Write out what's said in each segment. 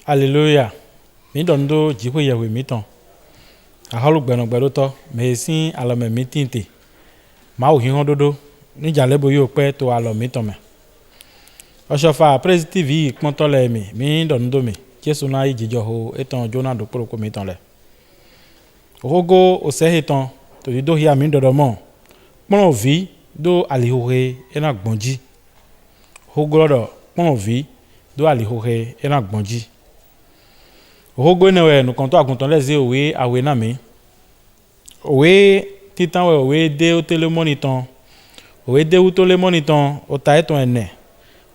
Alléluia. Mi dondo jiho yewe miton. Aholu gbeno to me sin alo me mitinte. Ma o hihan dodo ni jalebo yo pe to alo miton me. Osofa Praise TV ponto le mi dondo mi. Jesu na ijijo ho eton Jonah do poro ko miton le. Ogo o se eton to di do hia mi dodo mo. Pon vi do alihohe ena gbonji. Hogorodo pon vi do alihohe ena gbonji. Ogo newe no konto aguntan leze owe awe na mi. Owe titan we owe de o tele moniton. Owe de u tole moniton o ta eton ene.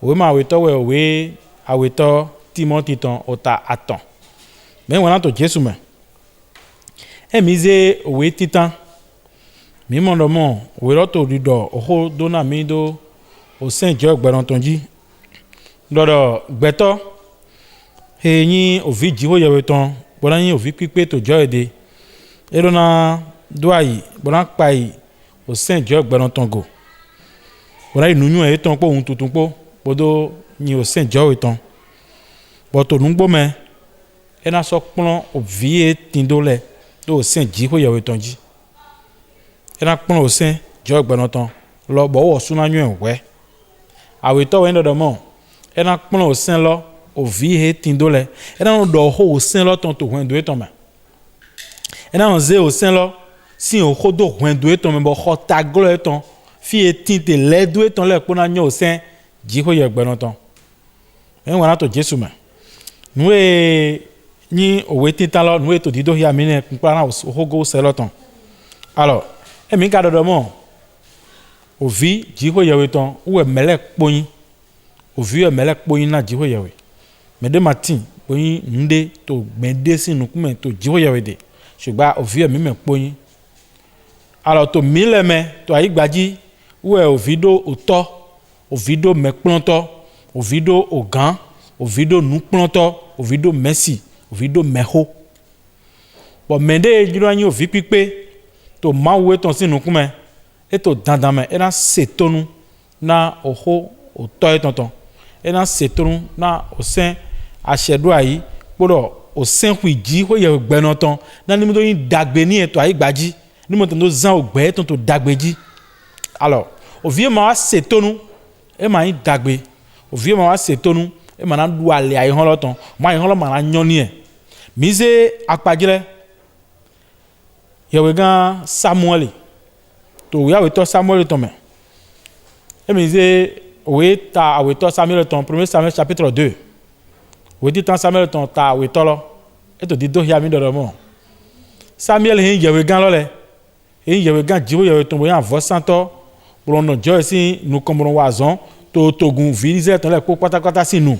Owe ma we to we owe awe to timotiton o ta aton. Me wona to Jesu me. E mi ze owe titan. Mi mondo mo we ro to rido oho do na mi do o Saint George gberontonji. Dodo gbeto yin ovi jiho yewe ton bona yin ovi pipe to jo ede erona doayi bona pai o Saint George gberontongo bona inunyu e ton po ohun tutun po bodo yin o Saint George ton bo to nungbo me ena so pon ovi e tindole do Saint jiho yewe tonji ena pon o Saint George gberonton lo bo wo sunanyu enwe awe to we ndo mo ena pon o Saint lo ovi he tindole ena no do ho o Saint lo ton to hwen do eton ma ena on ze o Saint lo si o ho do hwen do eton me bo ho ta glo eton fi e tinte le do eton le pona nyo o Saint jiho ye gberon ton en wana to Jesu ma nu e ni o we tinta lo nu e to dido hia mi ne npa na o ho go se lo ton alors e mi ka do mo ovi jiho ye we ton u e mele poyin ovi e mele poyin na jiho ye we mede matin poyin nde to gbende sinu kume to jiho yewede ṣùgbọ́n ovi mi me poyin alors to mileme to ayigbaji we ovido oto ovido mekplonto ovido ogan ovido nukplonto ovido merci ovido meho bo mede jiro anyi ovi pipe to mawe ton sinu kume e to dandame era setonu na oho oto etonton era setonu na osen aṣẹ̀dú ayi gbọ́dọ̀ o Saint hui ji ho ye gbeno ton na ni mo do yin dagbe ni eto ayi gbaji ni mo ton do zan ogbe ton to dagbe ji alors o vie ma wa setonu e ma yin dagbe o vie ma wa setonu e ma na du ale ayi hon lo ton ma yin hon lo ma na nyon ni e mi ze apajire ye we gan Samuel to we awe to Samuel ton me e mi ze we ta awe to Samuel ton 1 Samuel chapitre 2 we dit Samuel ton ta we tolo e to di do hia mi do mo Samuel hin yewe gan lo le hin yewe gan jiwo yewe ton bo yan vo santo bo no jo si nu komoro wazon to togun virize ton le po pátápátá sinu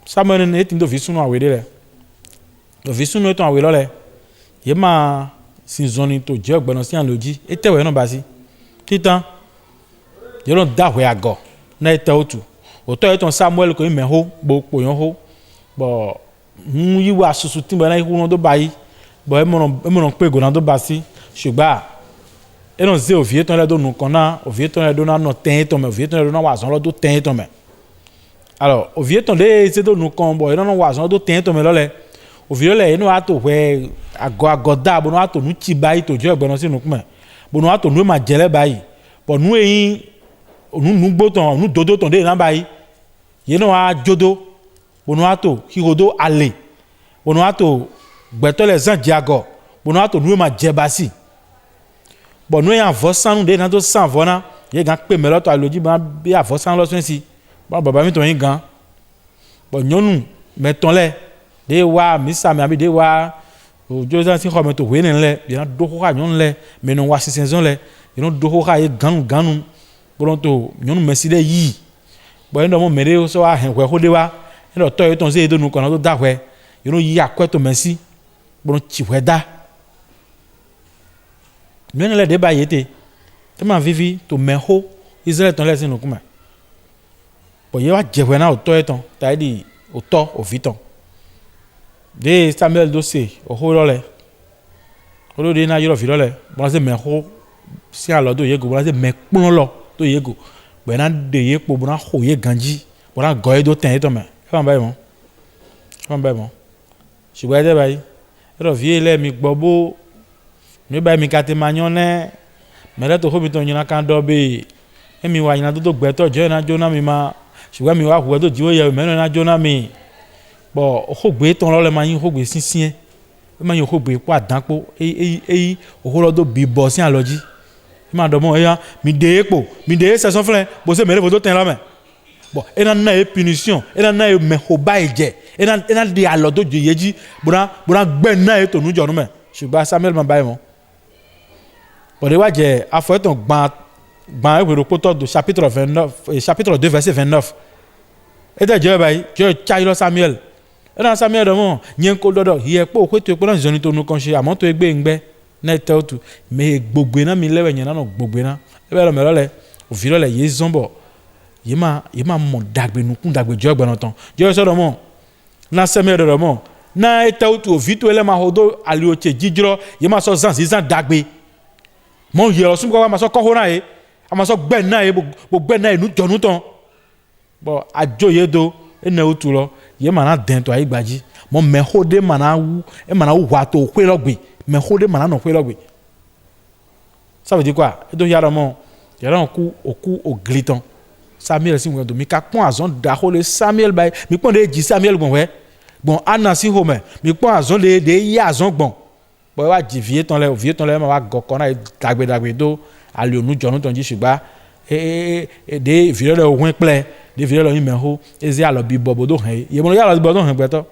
Samuel ne tin do visunu awe de le do visunu ton awe lo le ye ma sin zoni to je ogbono si an loji e tewe no ba si titan ye lo da we ago na ete otu oto eton Samuel ko meho bo poyon ho bo yiwa susu tin ba na ihu no do bayi bo e mo pe go na do basi ṣùgbọ́n e no ze ovie ton le do nu kan na ovie ton le do na no ten ton me ovie ton le do na wazon lo do ten ton me alors ovie ton le ze do nu kan bo e no wazon do ten ton me lo le ovie le e no ato we agoda bo no ato nu ti bayi to jo egbono sinu kun me bo no ato nu ma jele bayi bo nu eyin nu gbo ton nu dodo ton de na bayi ye no a jodo bono ato hirodo ale bono ato gbeto le zan diago bono ato nu ma jebasi bono yan vosanu de na to san vona ye gan pe me loto aloji ba bi avosan lo sun si ba baba mi to yin gan bo nyonu meton le de wa misa mi abi de wa o josan si ho me to we nle bi na do ho ha nyon le me no wa sisenzon le you no do ho ha ye ganu bono to nyonu meside yi bo endo mo mere so a hen hwe ho de wa endo to e ton se do nu kan to da hwe you no yi akweto mesi bono chi hwe da men le de ba yete te ma vivi to meho Israel ton le sinu kuma bo ye wa je hwe na o to e ton ta di o to o viton de Samuel do se o ho lo le olo de na yoro vi lole bo se me ho si alo do yego bo se me kpon lo do yego bo na de ye po bo na ho ye ganji bo na go e do ten e to me fa ba mo ṣùgbọ́n ẹ̀dẹ́ báyìí ẹ̀rọ fi ilé mi gbọ́ bó mi báyìí mi ká ti máa yán nẹ́ mẹ́rẹ́ tó fún mi tó yìnyín ká dọ́ bẹ́ẹ̀ ẹ̀mi wà yìnyín tó gbẹ́tọ̀ jẹ́ iná jóná mi máa ṣùgbọ́n mi wà hùwẹ́ tó jíwọ́ yẹ mẹ́rin iná jóná mi bọ̀ òkògbé tán lọ́lẹ̀ máa yín òkògbé sínsín ẹ̀ máa yín òkògbé kó àdánpó èyí òkòlọ́dọ̀ bí bọ̀ sí àlọ́jí ẹ̀ máa dọ̀ mọ́ ẹ̀yà mi dé èpò mi dé sẹ̀sán fúnlẹ̀ bó ṣe mẹ́rẹ́ fò tó tẹ̀ lọ́mẹ̀ bon ena na e punition ena na e me hoba eje ena de alo do je yeji buna gbe na e to nu jo nu me ṣùgbọ́n Samuel ma báyìí mo bode wa je afo eton gban e wero poto do chapitre 29 chapitre 2 verset 29 e de je báyìí je chailo Samuel ena Samuel do mo yen ko dodo ye po ko to na zoni to nu kan se àmọ́ tó egbe ngbe na te otu me gbogbo na mi lewe yen na no gbogbo na e be lo me lole o fi lole ye zombo yema mo dagbe nukun dagbe jo gbe notan jo so do mo na seme do mo na eta otu ovito ele ma hodo ali oche jijiro yema so zan dagbe mo ye osun ko ma so ko hora e ama so gbe na e bo gbe na e nu jonu tan bo ajoye do ene otu lo yema na den to ayi gbaji mo me hode mana wu e mana wu wa to kwe logbe me hode mana no kwe logbe ça veut dire quoi e do yara mo yara ku ogliton Samuel si won do mi ka pon azon da ho le Samuel bay mi pon de ji Samuel gbon we bon ana si ho me mi pon azon de ya azon gbon bo wa ji vie ton le ma wa go kona dagbe do ali onu jonu ton ji sugba de vie le ohun ple de vie le yin me ho ezi alo bi bobo do han ye mo ya alo bi bobo do han gbe to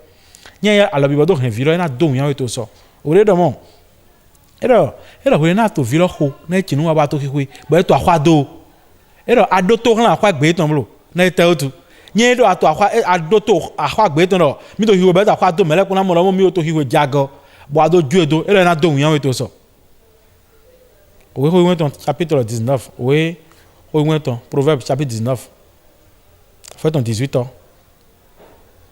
yen alo bi bobo do han vie le na do yan to so ore do mo ero we na to vie le ho na chinu wa ba to kikwe bo to akwa do ero adoto han akwa gbe ton blo na te otu nye do ato akwa adoto akwa gbe ton ro mi to hiwo be ta akwa do mele kuna mo lo mi o to hiwo jago bo ado ju edo ero na do yan we to so we ho went on chapitre 19 we ho went on proverbe chapitre 19 fait on 18 ans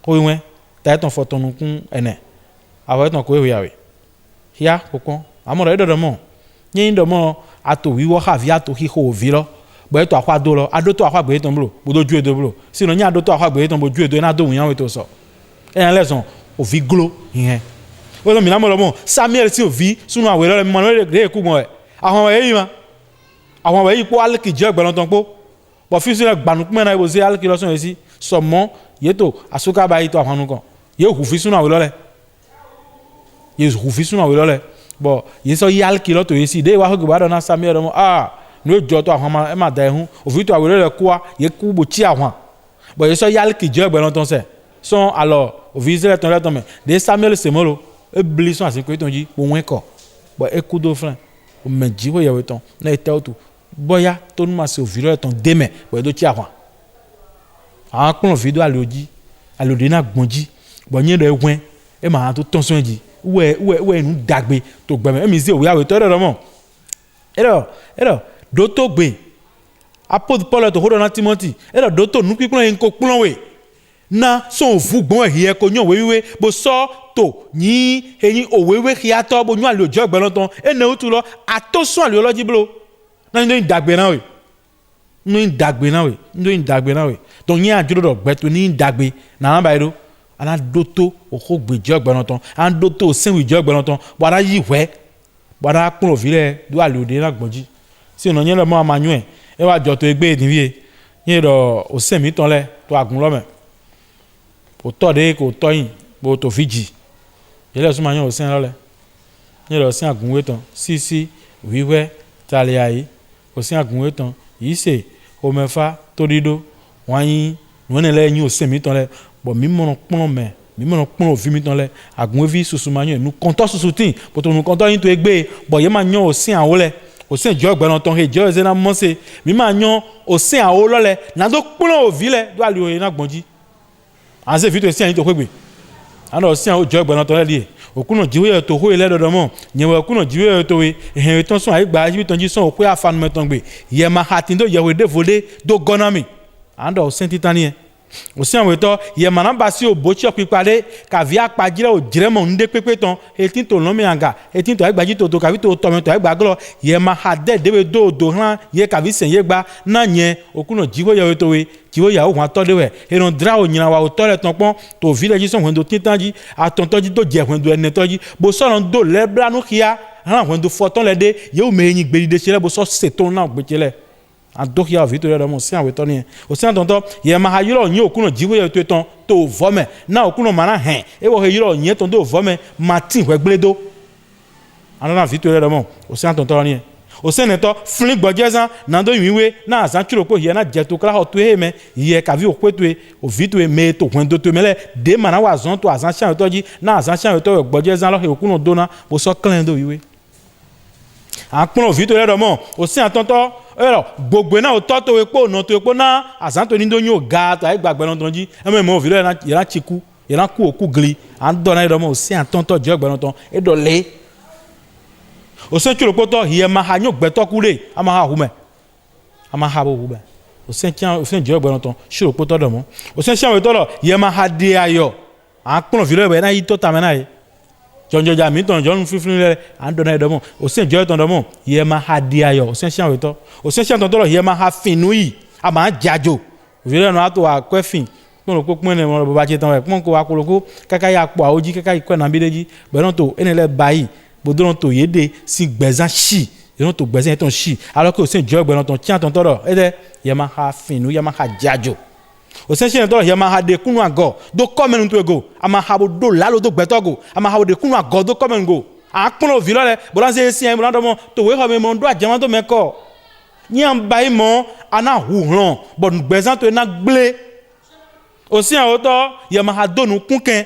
ho went ta ton foton kun ene awe ton ko we yawe ya kokon amoro edo do mo nye ndo mo ato wiwo ha vi ato hi ho vi lo bo to akwa do lo adoto akwa gbe ton blo bo do ju edo blo sino nya adoto akwa gbe ton bo ju edo na do yan we to so en leson o vi glo yen o lo mi na mo lo mo Samuel si o vi sunu awe lo mo le re ku mo e awon we yi ma awon we yi po alki je gbe ton po bo fi sinu gbanu pe na ibo se alki lo son e si so mo ye to asuka ba yi to awon kan ye hu fi sunu awe lo le ye hu fi sunu awe lo le bo ye so yi alki lo to ye si de wa ho gbe ba do na Samuel mo no joto ahoma e ma da ehun ovito awere le kwa ye ku bo chi ahwan bo ye so yal ki je gbe lon ton se son alors ovise le ton me de Samuel semolo e blison asin ko ton ji bo wen ko bo e ku do fran o me ji wo ye we ton na e tautu boya to nu ma se oviro le ton deme bo do chi ahwan an pon video aloji alode na gbonji bo yin do ewen e ma to ton son ji we nu dagbe to gbe me e mi se o ya we to do mo ero doto gbe apôtre Paul to hodo na Timothy ero doto nu pipon en ko plon we na so fu gbon e ko yan wewe bo so to yin eyin owewe khiato bo yan lo jo gbe lon ton ene otu lo atosun ali oloji blo na ndo dagbe na we ndo dagbe na we ton yin ajuro do gbe to ni dagbe na ba iro ana doto o ko gbe jo gbe lon ton an doto sin wi jo gbe lon ton bo ara yi we bo ara pon vile do ali ode na gbonji si no yen le mo amanyu e wa jo to egbe edin wie yen do o se mi ton le to agun lo me o to de ko to yin bo to fiji ele so manyu o sen lo le yen do sin agun we ton si wiwe tale ayi o sin agun we ton yi se o mefa to dido wan yin no ne le yin o se mi ton le bo mi mo pon me mi mo pon o fi mi ton le agun vi susu manyu nu konto susu tin bo to nu konto yin to egbe bo ye manyu o sin awo le o sin jo gbe lon ton he jo ze na mo se mi ma yan o sin awo lo le na do pon o vi le do ali o na gbonji an se fi to sin yin to kwegbe an o sin awo jo gbe lon ton le die okuno jiwe to ho ile dodo mo yen we okuno jiwe to we ehin ton so ai gba jibi ton ji so o pe afanu me ton gbe ye ma hatin do ye we de vole do gonami an do sin titani Aussi en temps, il mana basi au bochi okpipade ka via kpadjira o diremo nde pepe ton etin to lomi anga etin to agbaji to ka vi to to to agbaglo ye ma hade de do han ye ka vi sen ye gba na yen okuno jiwo ye to we jiwo ya o wan to de we e no dra o nyina wa o to le ton pon to village son wendo tintanji atontoji do je wendo enetoji bo so ron do le bla no kia han wendo foton le de ye o me yin gberi de sele bo so seton na gbechele en donc il y a vite de mon sien avec toni au sein tonto ye ma hayiro nyi okuno jiwo ye to ton to vome na okuno mana hen e wo hayiro nyi ton do vome matin we gbledo anana vite de mon au sein tonto ni au sein neto flin gbojezan na do yiwe na azan churo po ye na je to kra ho to he me ye ka vi okwetu o vite me to kwendo to mele de mana wa zon to azan chan to ji na azan chan to gbojezan lo he okuno dona bo so clan do yiwe akpon vite de mon au sein tonto alors gbogbo na o to to epo no to epo na azanto ni do yin o ga ta igbagbe lon tonji e mo vile na ye na chiku ye na ku oku gli an do na do mo si an ton to je ogbe lon ton e do le o se churo poto ye ma ha nyo gbe to ku re ama ha hu me ama ha bo hu be o se je ogbe lon ton churo poto do mo o se se we to lo ye ma ha de ayo an pon vile be na yi to ta me na ye jonjo ja mi ton jon fifin le an do na do mo o se je ton do mo ye ma ha de ayo o se se we to o se se ton to lo ye ma ha finu yi ama jajo vile no ato wa kwefin pon ko pon ne mo baba che ton we pon ko wa koloko kaka ya po aoji kaka iko na bideji be non to enele bayi bodon to yede si gbezan shi non to gbezan ton shi alors que o se je ogbe non ton tian ton to lo ede ye ma ha finu ye ma ha jajo o se se to ye ma ha de kunu ago do come ntu ego ama ha bo do lalo do gbetogo ama ha bo de kunu ago do come ngo a pon vilo le bo lan se si en bo lan do mo to we ho me mo do ajeman to me ko nyan bai mo ana hu ran bo gbezan to na gble o si an o to ye ma ha do nu kunken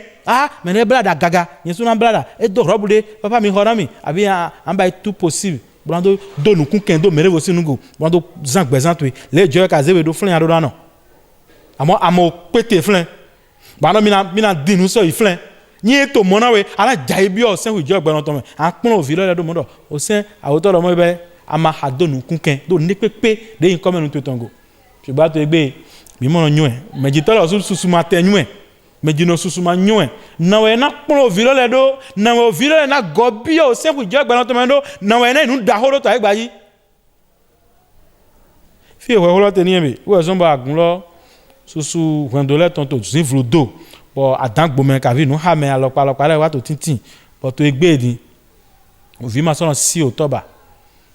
me ne blada gaga yen so na blada e do robude papa mi hora mi abi an bai tout possible bo lan do nu kunken do mere vo sinu go bo lan do zan gbezan to le jo ka zewe do flin ado na amo pété flin bana mina dinu so iflin ni eto mona we ala jai bi o sen wi jo gbe lon to me an pon o vilo le do modo o sen awoto lo mo be ama hadonu kunken do ni pepe de yin komenu to tongo ṣùgbọ́n to egbe mi mo nyu e meji to lo susu ma te nyu e meji no susu ma nyu e na we na pon o vilo le do na we o vilo le na go bi o sen wi jo gbe lon to me do na we na inu da horo to egba yi fi we horo te ni e be we so ba agun lo susu wendole ton to zivlu do bo adangbo me ka vi nu ha me alopa le wa to tintin bo to egbe din o vi ma so na si October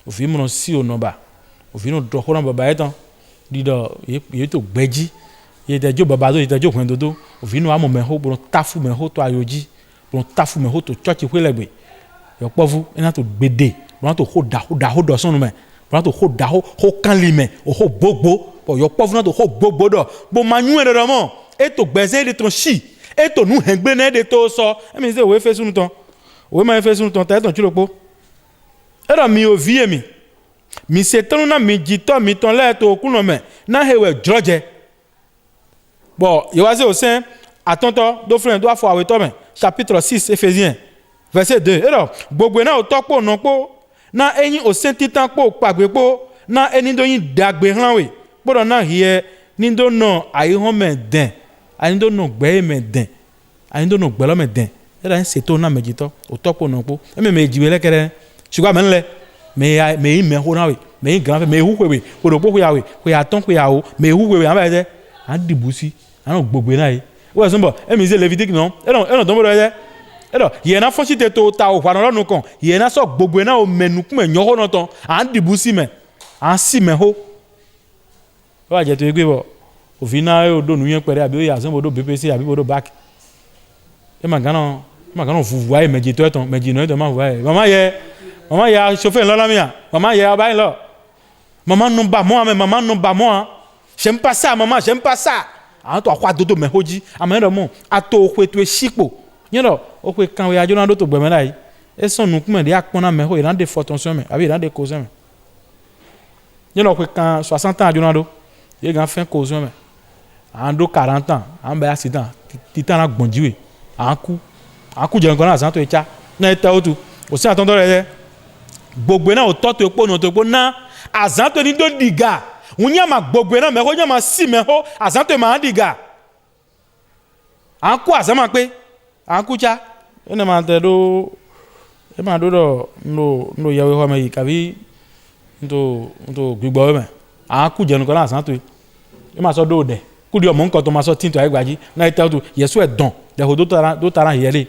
o vi mo no si onoba o vi no do ho na baba etan dido ye to gbeji ye de jo baba do ye de jo wendodo o vi no amo me ho bo tafu me ho to ayoji bo tafu me ho to church welegbe yo povu ina to gbede bo to ho do so no me bo to ho kan lime o ho gbogbo bo yo povu na to ho gbogbo do bo manu e do mo e to gbeze de ton shi e to nu hengbe na de to so e mi se we fe sunu ton we ma fe sunu ton ta ton chulopo e do mi o vie mi se tonu na mi jito mi ton le to okuno me na hewe droje bo yo wa se o sen atonto do friend do afo awe to me chapitre 6 Ephésiens verset 2 e do gbogbo na o to po no po na eyin o sen titan po pagbe po na eni do yin dagbe han we gbọ́dọ̀ na hie ni do no ayi hon me den ayi do no gbe me den ayi do no gbe lo me den e da se to na mejito o to po no po e me jiwe lekere ṣùgbọ́n me nle me ho na we me gran me hu we o do po ya we ko ya ton ko ya o me hu we an ba je an dibusi an gbogbo na yi o so nbo e mi se Levitique no e no don bo je e do ye na fo si te to ta o pa no nu kan ye na so gbogbo na o menu ku me nyo ho no ton an dibusi me an si me ho wa je to egbe bo o fi na o do nu yen pere abi o ya so bo do BPC abi bo do back e ma gana vuvu ai meji to eton meji no eton ma vuvu ai mama ya chauffeur lo la mi mama ya ba lo mama no ba mo j'aime pas ça maman j'aime pas ça an to akwa dodo me hoji ama ndo mo ato okwe to sipo yen do okwe kan we ajo na do to gbe me lai e son nu kuma de akpon na me ho iran de fortension me abi iran de cause me yen okwe kan 60 ans ajo na do ye gan fin cause me an do 40 ans an ba accident titan na gbonjiwe an ku je nkan na san to e cha na eta otu o se atondore ye gbogbo na o to to epo no to epo na azan to ni do diga unya ma gbogbo na me ho nya ma si me ho azan to ma diga an ku azama pe an ku cha ene ma te do e ma do do no yewe ho me yi kabi ndo gbigbo me an ku je nu ko na san to e ma so do de ku di omo nkan to ma so tin to ai gbaji na te to yesu e don de ho do tara yele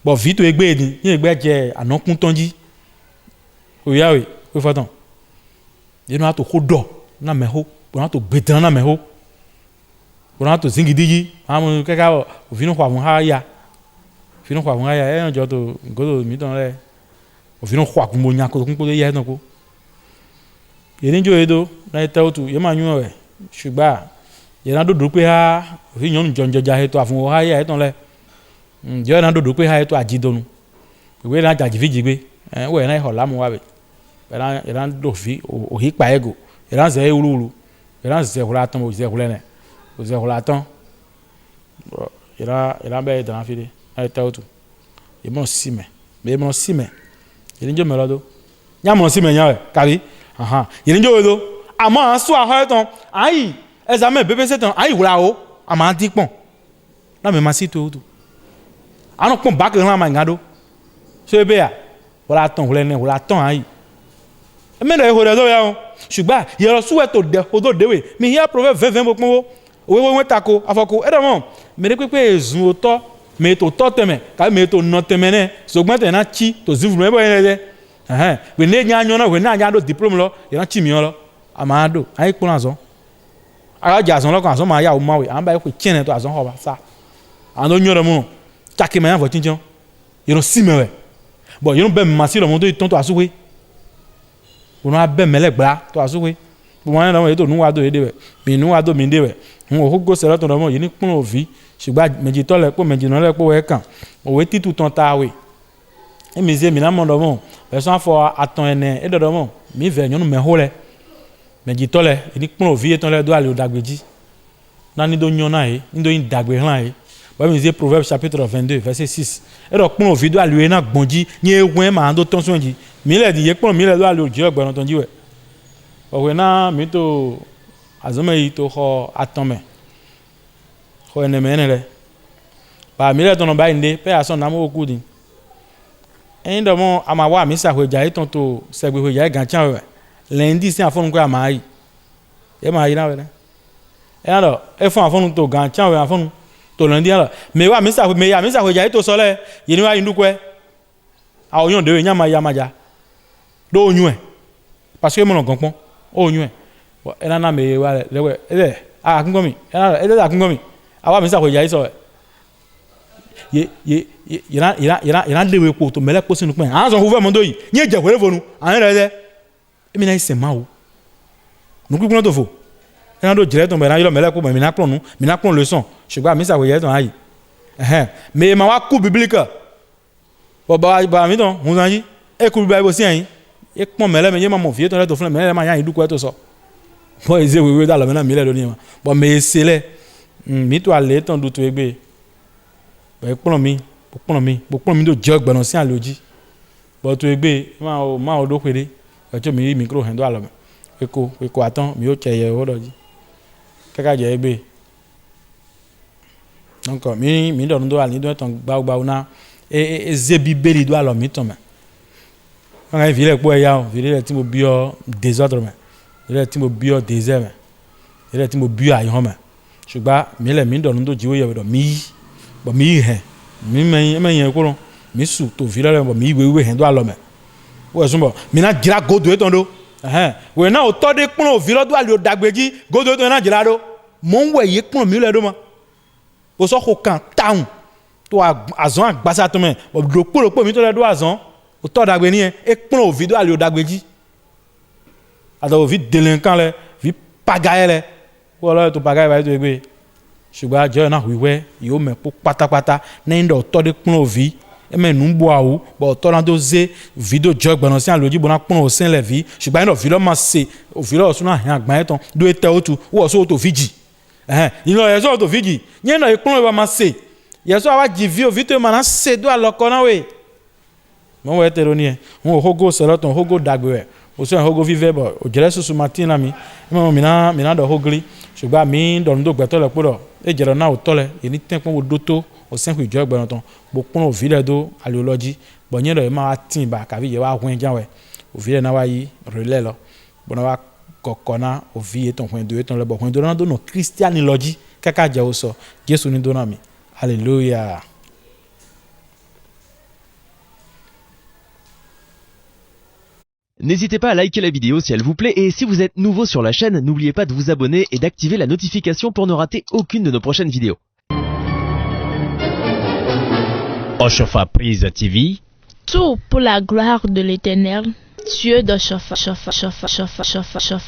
bo vi to egbe ni yin egbe je anokun tonji o ya we ko fatan ye no ato ko do na me ho ko na to gbedan na me ho ko na to zingidiji amu keka o vi no kwa mu ha ya fi no kwa mu ha ya e njo to godo mi don le o fi no kwa ku mo nya ko kun ko ye na ko ye ni jo edo na te o tu ye ma nyun e ṣùgbọ́n yẹn náà dòdò pé ha òfin yọ̀n jọ̀njọ̀jà ètò àfọwọ́ ha yẹ ẹ̀tàn lẹ ǹjẹ́ náà dòdò pé ha ètò àjídọ́nu ìwé náà jàjì fi jìgbé wọ́n yẹn náà ìhọ̀ lámú wa bẹ̀ yẹn náà dòfi òhì pa ẹ̀gò yẹn náà zẹ̀ wúlúwúlú yẹn náà zẹ̀ wúlá tán òzẹ̀ wúlẹ̀ nẹ̀ òzẹ̀ wúlá tán yẹn náà bẹ́ẹ̀ yẹn dáná fi dé náà tẹ́ òtù yẹn mọ̀ sí mẹ́ yẹn ní jọ́ mẹ́ lọ́dọ̀ yẹn mọ̀ sí mẹ́ yẹn kàrí yẹn ní jọ́ wẹ́dọ̀ àmọ́ sọ àhọ́ ẹ̀tàn àyì examen bébé c'est un aïe voilà o ama dit pon na me masi to ano pon bac na ma ngado so be ya voilà ton wole ne voilà ton aïe me no e ho de do ya o ṣùgbọ́n ye ro suwe to de ho do dewe mi here proverbe 20 mo pon o we tako afoko e do mo me de pepe ezun o to me to teme ka me to no teme ne ṣùgbọ́n te na chi to zivru me bo yen we ne nya anyo na we na anya do diplôme lo ye na chi mi lo ama do aïe pon azon ara jason lo kan so ma ya o mawe an ba ko chene to azon ho ba sa an do nyoro mu chake ma yan fo chinchon you no simewe bon you no be ma si lo mo do iton to asuwe o no be mele gba to asuwe bo wan na mo to nu wa do ede we mi nu wa do mi de we n o go se lo to mo yi ni pun ovi ṣùgbọ́n méjì to le po méjì no le po we kan o we titu ton ta we e mi ze mi na mo do mo be so fo aton ene e do mo mi ve nyonu me ho le méjì tọ́lẹ̀ ní pọ́n òfin tán lẹ́dọ́ àlè òdàgbèjì náà ní tó yan náà yìí ní tó yin dàgbè hàn yìí bọ́n mi ṣe Proverbes chapitre 22 verset 6 ẹ̀rọ pọ́n òfin tó àlè náà gbọ̀njì ní egun ẹ̀ máa tó tán sún ẹ̀jì mílẹ̀ dìye pọ́n mílẹ̀ tó àlè òjì ọ̀gbẹ̀rún tán jíwẹ̀ ọ̀wẹ̀ náà mi tó àzọ́mẹ̀ yìí tó họ àtọ̀mẹ̀ họ ẹnẹ̀mẹ̀ ẹnẹ̀ rẹ̀ bá mílẹ̀ tó nà báyìí ndé pẹ́ àsọ̀ nà mọ́ òkú di ẹ̀yin dọ̀mọ́ àmàwọ̀ àmì sàhùẹ̀jà yìí tán tó sẹ̀gbẹ̀hùẹ̀jà yìí gànchán rẹ̀ lendi si afonu ko amai e ma yi na we e na do e fun afonu to gan chan we afonu to lendi na me wa mi sa ko ja to so le yi ni wa yin duko e a oyun de we nya ma ya maja do oyun e parce que mo no gan pon oyun e e na me wa le we e a kun gomi e na e da kun gomi a wa mi sa ko ja so ye ira lewe ko to mele ko sinu pen an so ho fe mo do yi ni je kwere fonu an re de emi na ise mawo nuku gbon to fo ena do jire to me na yo mele ko me na plon leçon ṣùgbọ́n mi sa wo ye ton ayi me ma wa ku biblique bo ba mi ton hun sanji e ku bible si yin e pon mele me ye ma mo fie ton le to fun mele ma yan idu ko to so bo eze wewe da lo me na mi le lo ni ma bo me se le mi to ale ton du to egbe bo pon mi do je ogberan si aloji bo to egbe ma o do pede ọjọ́ mi rí micro hẹ̀ndọ́ àlọ́ ẹ̀kọ́ àtán mi ó tẹ̀yẹ̀ ọ̀dọ̀ jí kẹ́kẹ́ jẹ́ ẹgbẹ́ donc mi dọ̀nù tó wà ní dọ́tàn gbáwógbáwó náà eze bíbélì tó àlọ́ mi tàn mẹ́ wọ́n kàn fi ilẹ̀ pọ̀ ẹ̀yà o fi ilẹ̀ tí mo bí ọ désordre mẹ́ ilẹ̀ tí mo bí ọ désert mẹ́ ilẹ̀ tí mo bí ọ àyàn mẹ́ ṣùgbọ́n mi dọ̀nù tó jíwó yẹ̀ wẹ̀dọ̀ mi yí bọ̀ mi yí hẹ̀ mi mẹ́yìn ẹ̀kọ́ mi sùn tó fi ilẹ̀ bọ̀ mi yí wéwé hẹ̀ndọ́ àlọ́ mẹ́ wọ́n sún bọ̀ mina jira godo etan do wẹ̀ náà o tọ́ de kpọ́n òfin lọ́dún àlè òdàgbèjì godo etan náà jira do mọ̀ ń wẹ̀ yé kpọ́n mi lẹ̀ do ma o sọ ko kan táwọn tó àzọ́n àgbàsá tó mẹ́ òdòkpòlòpò mi tó lẹ̀ do àzọ́n o tọ́ dàgbé ni yẹn e kpọ́n òfin do àlè òdàgbèjì àtọ̀ òfin délinquant lẹ̀ fi pagaille lẹ̀ wọ́n lọ́yẹ̀ tó pagaille báyìí tó yẹ gbé ṣùgbọ́n àjọ náà wíwẹ́ yóò mẹ́ kó pátápátá lẹ́yìn dọ̀ tọ́ de kpọ́n òfin eme numbo awu bo to na do ze video jog gbọ̀nà sí àlòjì bona pon o sen le vi ṣùgbọ́n ino video ma se o video so na han agban etan do ete otu wo so to fiji ino ye so to fiji yen no ipon wa ma se ye so wa ji video ma na se do aloko na we mo we te ro ni e won hogo seloton hogo dagbe o so hogo vive bo o jere susu martin na mi mo mi na do hogri ṣùgbọ́n mi do ndo gbeto le podo et je na otole et ni tempo wo doto o sen ku jo gbe ton bo pon o vile do aliology bo yen do ma tin ba ka vi je wa hwen jan we o vile na wa yi relais lo bo na wa kokona o vi eton hwen do eton le bo hwen do na do no christianology kaka je o so Jesu ni do na mi hallelujah. N'hésitez pas à liker la vidéo si elle vous plaît et si vous êtes nouveau sur la chaîne, n'oubliez pas de vous abonner et d'activer la notification pour ne rater aucune de nos prochaines vidéos. Oshofa Prise TV. Tout pour la gloire de l'Éternel, Dieu d'Oshofa.